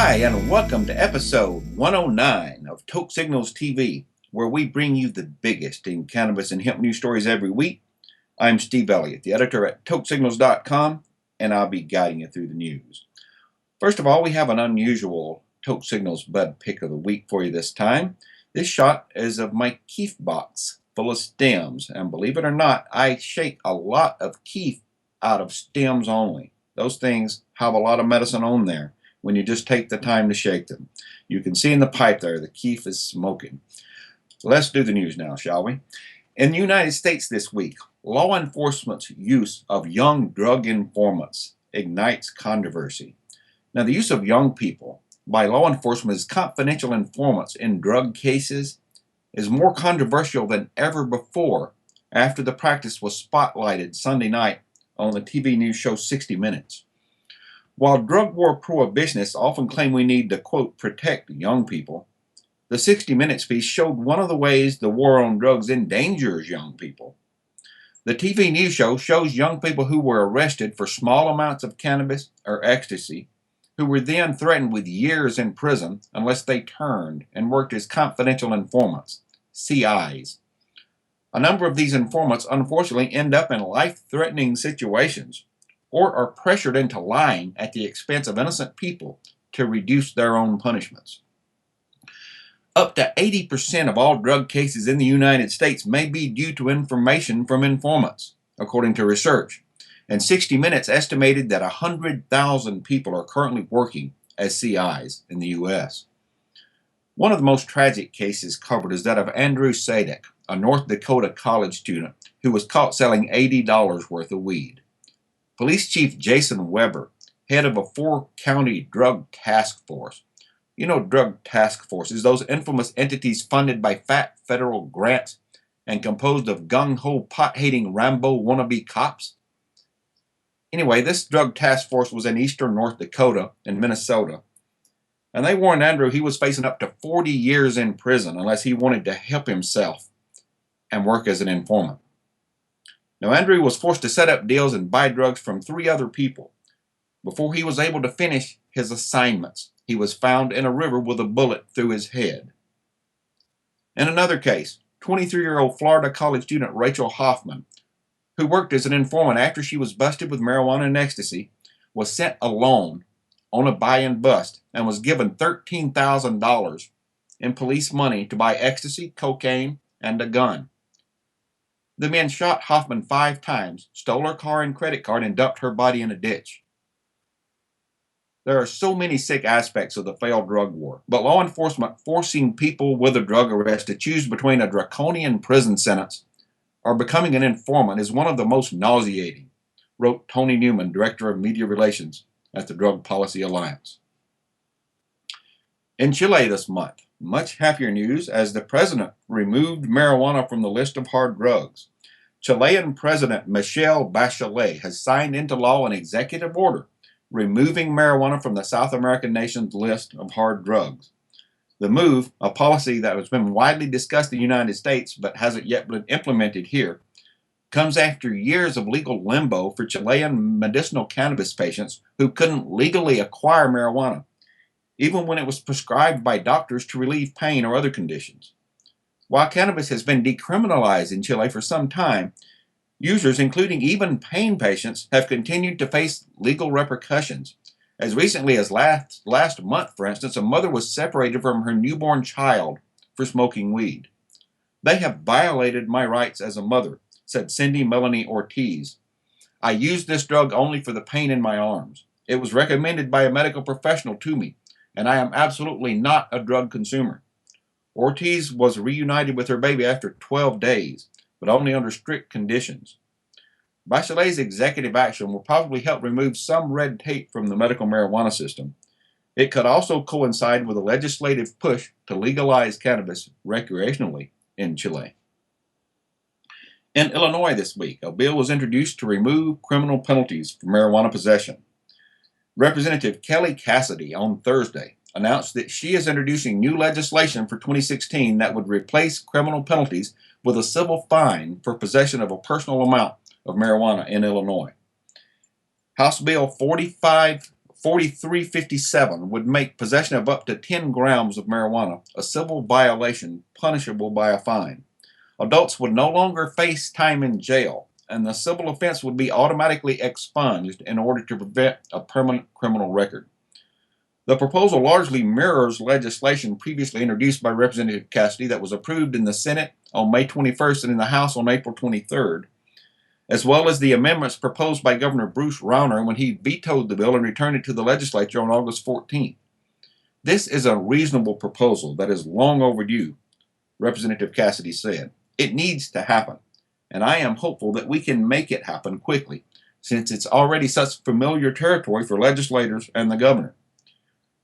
Hi, and welcome to episode 109 of Toke Signals TV, where we bring you the biggest in cannabis and hemp news stories every week. I'm Steve Elliott, the editor at tokesignals.com, and I'll be guiding you through the news. First of all, we have an unusual Toke Signals bud pick of the week for you this time. This shot is of my keef box full of stems, and believe it or not, I shake a lot of keef out of stems only. Those things have a lot of medicine on there when you just take the time to shake them. You can see in the pipe there, the keef is smoking. Let's do the news now, shall we? In the United States this week, law enforcement's use of young drug informants ignites controversy. Now, the use of young people by law enforcement as confidential informants in drug cases is more controversial than ever before after the practice was spotlighted Sunday night on the TV news show 60 Minutes. While drug war prohibitionists often claim we need to, quote, protect young people, the 60 Minutes piece showed one of the ways the war on drugs endangers young people. The TV news show shows young people who were arrested for small amounts of cannabis or ecstasy, who were then threatened with years in prison unless they turned and worked as confidential informants, CIs. A number of these informants unfortunately end up in life-threatening situations or are pressured into lying at the expense of innocent people to reduce their own punishments. Up to 80% of all drug cases in the United States may be due to information from informants, according to research. And 60 Minutes estimated that 100,000 people are currently working as CIs in the U.S. One of the most tragic cases covered is that of Andrew Sadek, a North Dakota college student who was caught selling $80 worth of weed. Police Chief Jason Weber, head of a 4-county drug task force. You know, drug task forces, those infamous entities funded by fat federal grants and composed of gung-ho, pot-hating Rambo wannabe cops. Anyway, this drug task force was in eastern North Dakota and Minnesota, and they warned Andrew he was facing up to 40 years in prison unless he wanted to help himself and work as an informant. Now, Andrew was forced to set up deals and buy drugs from 3 other people. Before he was able to finish his assignments, he was found in a river with a bullet through his head. In another case, 23-year-old Florida college student Rachel Hoffman, who worked as an informant after she was busted with marijuana and ecstasy, was sent alone on a buy and bust and was given $13,000 in police money to buy ecstasy, cocaine, and a gun. The men shot Hoffman 5 times, stole her car and credit card, and dumped her body in a ditch. There are so many sick aspects of the failed drug war, but law enforcement forcing people with a drug arrest to choose between a draconian prison sentence or becoming an informant is one of the most nauseating, wrote Tony Newman, Director of Media Relations at the Drug Policy Alliance. In Chile this month, much happier news as the president removed marijuana from the list of hard drugs. Chilean President Michelle Bachelet has signed into law an executive order removing marijuana from the South American nation's list of hard drugs. The move, a policy that has been widely discussed in the United States but hasn't yet been implemented here, comes after years of legal limbo for Chilean medicinal cannabis patients who couldn't legally acquire marijuana, even when it was prescribed by doctors to relieve pain or other conditions. While cannabis has been decriminalized in Chile for some time, users, including even pain patients, have continued to face legal repercussions. As recently as last month, for instance, a mother was separated from her newborn child for smoking weed. "They have violated my rights as a mother," said Cindy Melanie Ortiz. "I used this drug only for the pain in my arms. It was recommended by a medical professional to me, and I am absolutely not a drug consumer." Ortiz was reunited with her baby after 12 days, but only under strict conditions. Bachelet's executive action will probably help remove some red tape from the medical marijuana system. It could also coincide with a legislative push to legalize cannabis recreationally in Chile. In Illinois this week, a bill was introduced to remove criminal penalties for marijuana possession. Representative Kelly Cassidy on Thursday announced that she is introducing new legislation for 2016 that would replace criminal penalties with a civil fine for possession of a personal amount of marijuana in Illinois. House Bill 4357 would make possession of up to 10 grams of marijuana a civil violation punishable by a fine. Adults would no longer face time in jail, and the civil offense would be automatically expunged in order to prevent a permanent criminal record. The proposal largely mirrors legislation previously introduced by Representative Cassidy that was approved in the Senate on May 21st and in the House on April 23rd, as well as the amendments proposed by Governor Bruce Rauner when he vetoed the bill and returned it to the legislature on August 14th. This is a reasonable proposal that is long overdue, Representative Cassidy said. It needs to happen, and I am hopeful that we can make it happen quickly, since it's already such familiar territory for legislators and the governor.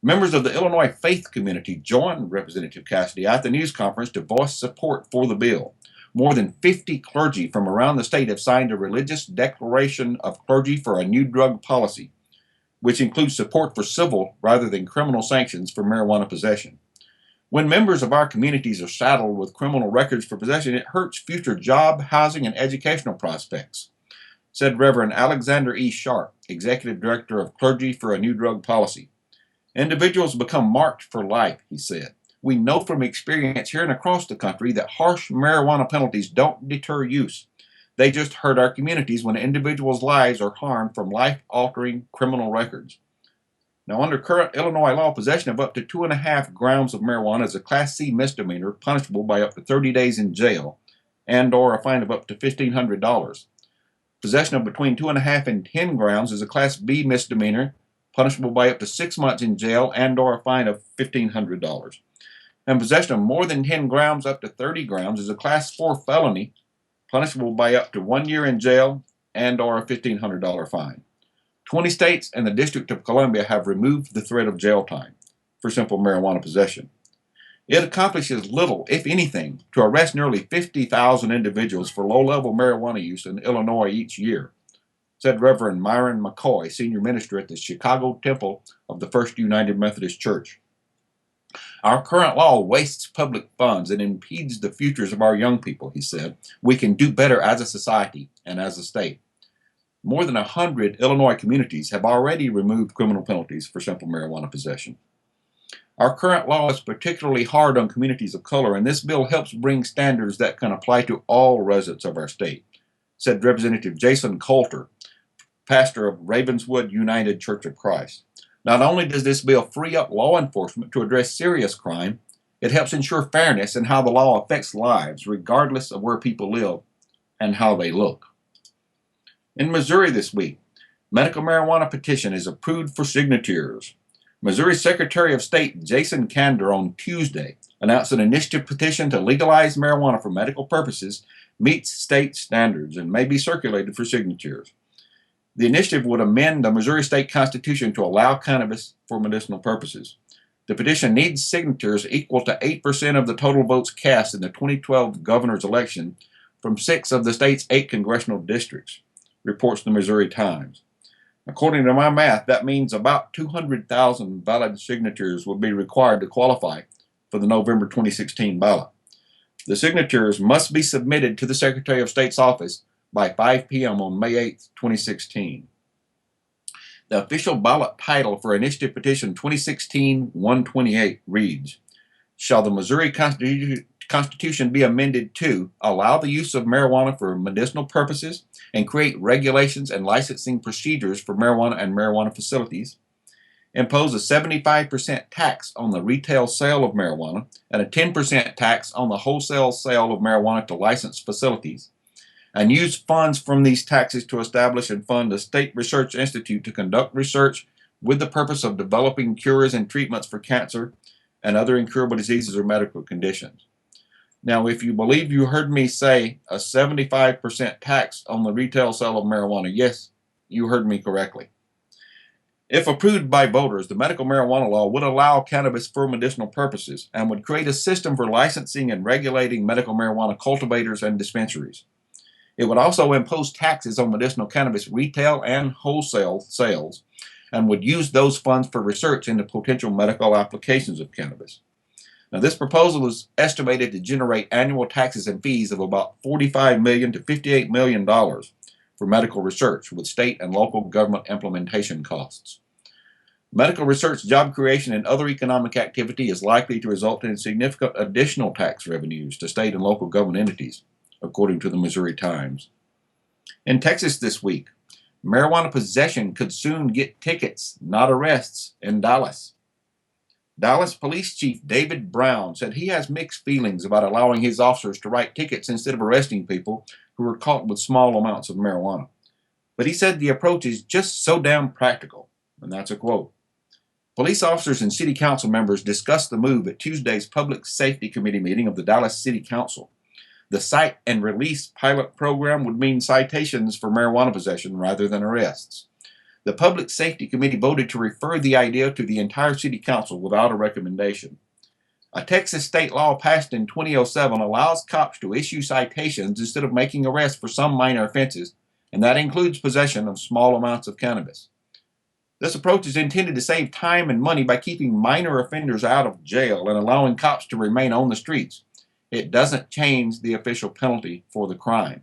Members of the Illinois faith community joined Representative Cassidy at the news conference to voice support for the bill. More than 50 clergy from around the state have signed a religious declaration of clergy for a new drug policy, which includes support for civil rather than criminal sanctions for marijuana possession. When members of our communities are saddled with criminal records for possession, it hurts future job, housing, and educational prospects, said Reverend Alexander E. Sharp, Executive Director of Clergy for a New Drug Policy. Individuals become marked for life, he said. We know from experience here and across the country that harsh marijuana penalties don't deter use. They just hurt our communities when individuals' lives are harmed from life-altering criminal records. Now, under current Illinois law, possession of up to 2.5 grams of marijuana is a Class C misdemeanor punishable by up to 30 days in jail and or a fine of up to $1,500. Possession of between 2.5 and 10 grams is a Class B misdemeanor punishable by up to 6 months in jail and or a fine of $1,500. And possession of more than 10 grams up to 30 grams is a Class 4 felony punishable by up to 1 year in jail and or a $1,500 fine. 20 states and the District of Columbia have removed the threat of jail time for simple marijuana possession. It accomplishes little, if anything, to arrest nearly 50,000 individuals for low-level marijuana use in Illinois each year, said Reverend Myron McCoy, senior minister at the Chicago Temple of the First United Methodist Church. Our current law wastes public funds and impedes the futures of our young people, he said. We can do better as a society and as a state. More than 100 Illinois communities have already removed criminal penalties for simple marijuana possession. Our current law is particularly hard on communities of color, and this bill helps bring standards that can apply to all residents of our state, said Representative Jason Coulter, pastor of Ravenswood United Church of Christ. Not only does this bill free up law enforcement to address serious crime, it helps ensure fairness in how the law affects lives, regardless of where people live and how they look. In Missouri this week, medical marijuana petition is approved for signatures. Missouri Secretary of State Jason Kander on Tuesday announced an initiative petition to legalize marijuana for medical purposes meets state standards and may be circulated for signatures. The initiative would amend the Missouri State Constitution to allow cannabis for medicinal purposes. The petition needs signatures equal to 8% of the total votes cast in the 2012 governor's election from 6 of the state's 8 congressional districts, reports the Missouri Times. According to my math, that means about 200,000 valid signatures will be required to qualify for the November 2016 ballot. The signatures must be submitted to the Secretary of State's office by 5 p.m. on May 8, 2016. The official ballot title for Initiative Petition 2016-128 reads, "Shall the Missouri Constitution be amended to allow the use of marijuana for medicinal purposes and create regulations and licensing procedures for marijuana and marijuana facilities, impose a 75% tax on the retail sale of marijuana and a 10% tax on the wholesale sale of marijuana to licensed facilities, and use funds from these taxes to establish and fund a state research institute to conduct research with the purpose of developing cures and treatments for cancer and other incurable diseases or medical conditions." Now, if you believe you heard me say a 75% tax on the retail sale of marijuana, yes, you heard me correctly. If approved by voters, the medical marijuana law would allow cannabis for medicinal purposes and would create a system for licensing and regulating medical marijuana cultivators and dispensaries. It would also impose taxes on medicinal cannabis retail and wholesale sales and would use those funds for research into potential medical applications of cannabis. Now, this proposal is estimated to generate annual taxes and fees of about $45 million to $58 million for medical research, with state and local government implementation costs. Medical research, job creation, and other economic activity is likely to result in significant additional tax revenues to state and local government entities, according to the Missouri Times. In Texas this week, marijuana possession could soon get tickets, not arrests, in Dallas. Dallas Police Chief David Brown said he has mixed feelings about allowing his officers to write tickets instead of arresting people who are caught with small amounts of marijuana. But he said the approach is just so damn practical, and that's a quote. Police officers and city council members discussed the move at Tuesday's Public Safety Committee meeting of the Dallas City Council. The cite and release pilot program would mean citations for marijuana possession rather than arrests. The Public Safety Committee voted to refer the idea to the entire City Council without a recommendation. A Texas state law passed in 2007 allows cops to issue citations instead of making arrests for some minor offenses, and that includes possession of small amounts of cannabis. This approach is intended to save time and money by keeping minor offenders out of jail and allowing cops to remain on the streets. It doesn't change the official penalty for the crime.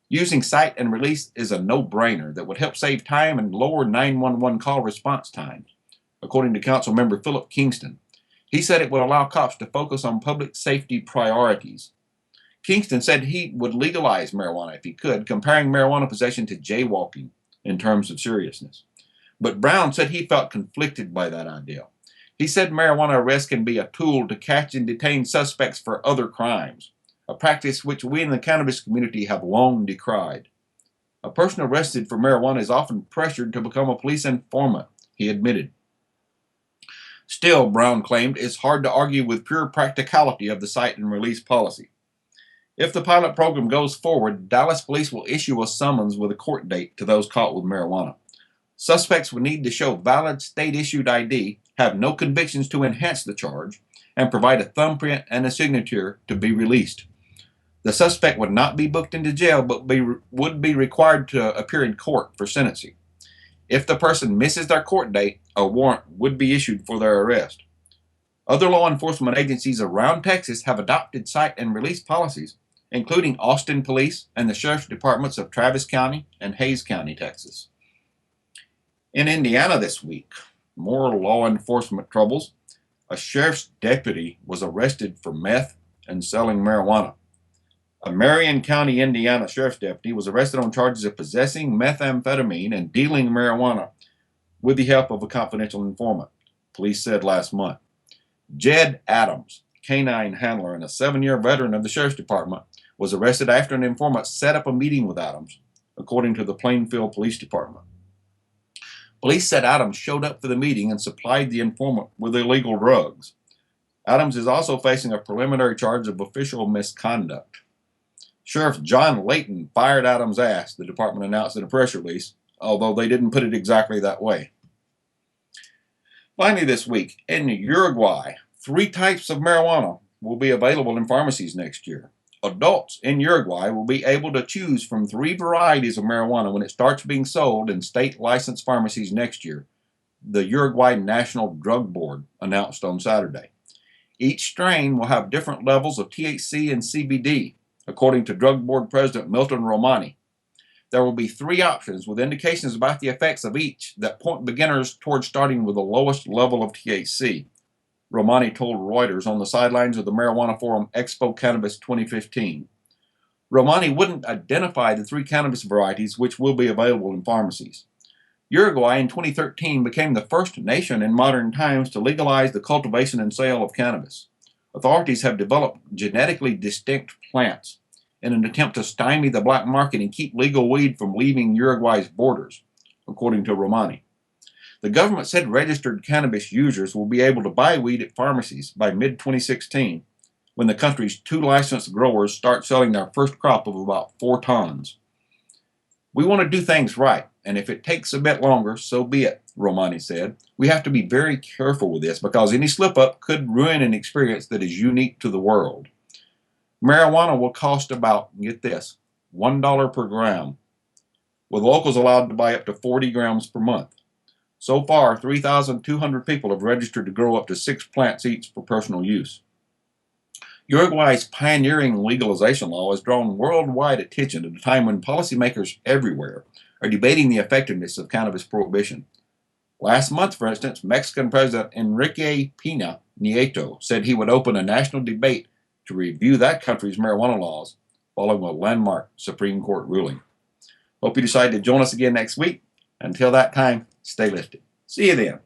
Using cite and release is a no-brainer that would help save time and lower 911 call response times, according to Council Member Philip Kingston. He said it would allow cops to focus on public safety priorities. Kingston said he would legalize marijuana if he could, comparing marijuana possession to jaywalking in terms of seriousness. But Brown said he felt conflicted by that idea. He said marijuana arrests can be a tool to catch and detain suspects for other crimes, a practice which we in the cannabis community have long decried. A person arrested for marijuana is often pressured to become a police informant, he admitted. Still, Brown claimed, it's hard to argue with pure practicality of the cite and release policy. If the pilot program goes forward, Dallas police will issue a summons with a court date to those caught with marijuana. Suspects would need to show valid state-issued ID, have no convictions to enhance the charge, and provide a thumbprint and a signature to be released. The suspect would not be booked into jail, but would be required to appear in court for sentencing. If the person misses their court date, a warrant would be issued for their arrest. Other law enforcement agencies around Texas have adopted cite and release policies, including Austin Police and the Sheriff's Departments of Travis County and Hays County, Texas. In Indiana this week, more law enforcement troubles. A sheriff's deputy was arrested for meth and selling marijuana. A Marion County, Indiana sheriff's deputy was arrested on charges of possessing methamphetamine and dealing marijuana with the help of a confidential informant, police said last month. Jed Adams, canine handler and a 7-year veteran of the sheriff's department, was arrested after an informant set up a meeting with Adams, according to the Plainfield Police Department. Police said Adams showed up for the meeting and supplied the informant with illegal drugs. Adams is also facing a preliminary charge of official misconduct. Sheriff John Layton fired Adams' ass, the department announced in a press release, although they didn't put it exactly that way. Finally this week, in Uruguay, 3 types of marijuana will be available in pharmacies next year. Adults in Uruguay will be able to choose from 3 varieties of marijuana when it starts being sold in state-licensed pharmacies next year, the Uruguay National Drug Board announced on Saturday. Each strain will have different levels of THC and CBD, according to Drug Board President Milton Romani. There will be 3 options with indications about the effects of each that point beginners towards starting with the lowest level of THC, Romani told Reuters on the sidelines of the marijuana forum Expo Cannabis 2015. Romani wouldn't identify the 3 cannabis varieties which will be available in pharmacies. Uruguay in 2013 became the first nation in modern times to legalize the cultivation and sale of cannabis. Authorities have developed genetically distinct plants in an attempt to stymie the black market and keep legal weed from leaving Uruguay's borders, according to Romani. The government said registered cannabis users will be able to buy weed at pharmacies by mid-2016, when the country's 2 licensed growers start selling their first crop of about 4 tons. We want to do things right, and if it takes a bit longer, so be it, Romani said. We have to be very careful with this because any slip-up could ruin an experience that is unique to the world. Marijuana will cost about, get this, $1 per gram, with locals allowed to buy up to 40 grams per month. So far, 3,200 people have registered to grow up to 6 plants each for personal use. Uruguay's pioneering legalization law has drawn worldwide attention at a time when policymakers everywhere are debating the effectiveness of cannabis prohibition. Last month, for instance, Mexican President Enrique Pena Nieto said he would open a national debate to review that country's marijuana laws following a landmark Supreme Court ruling. Hope you decide to join us again next week. Until that time, stay lifted. See you then.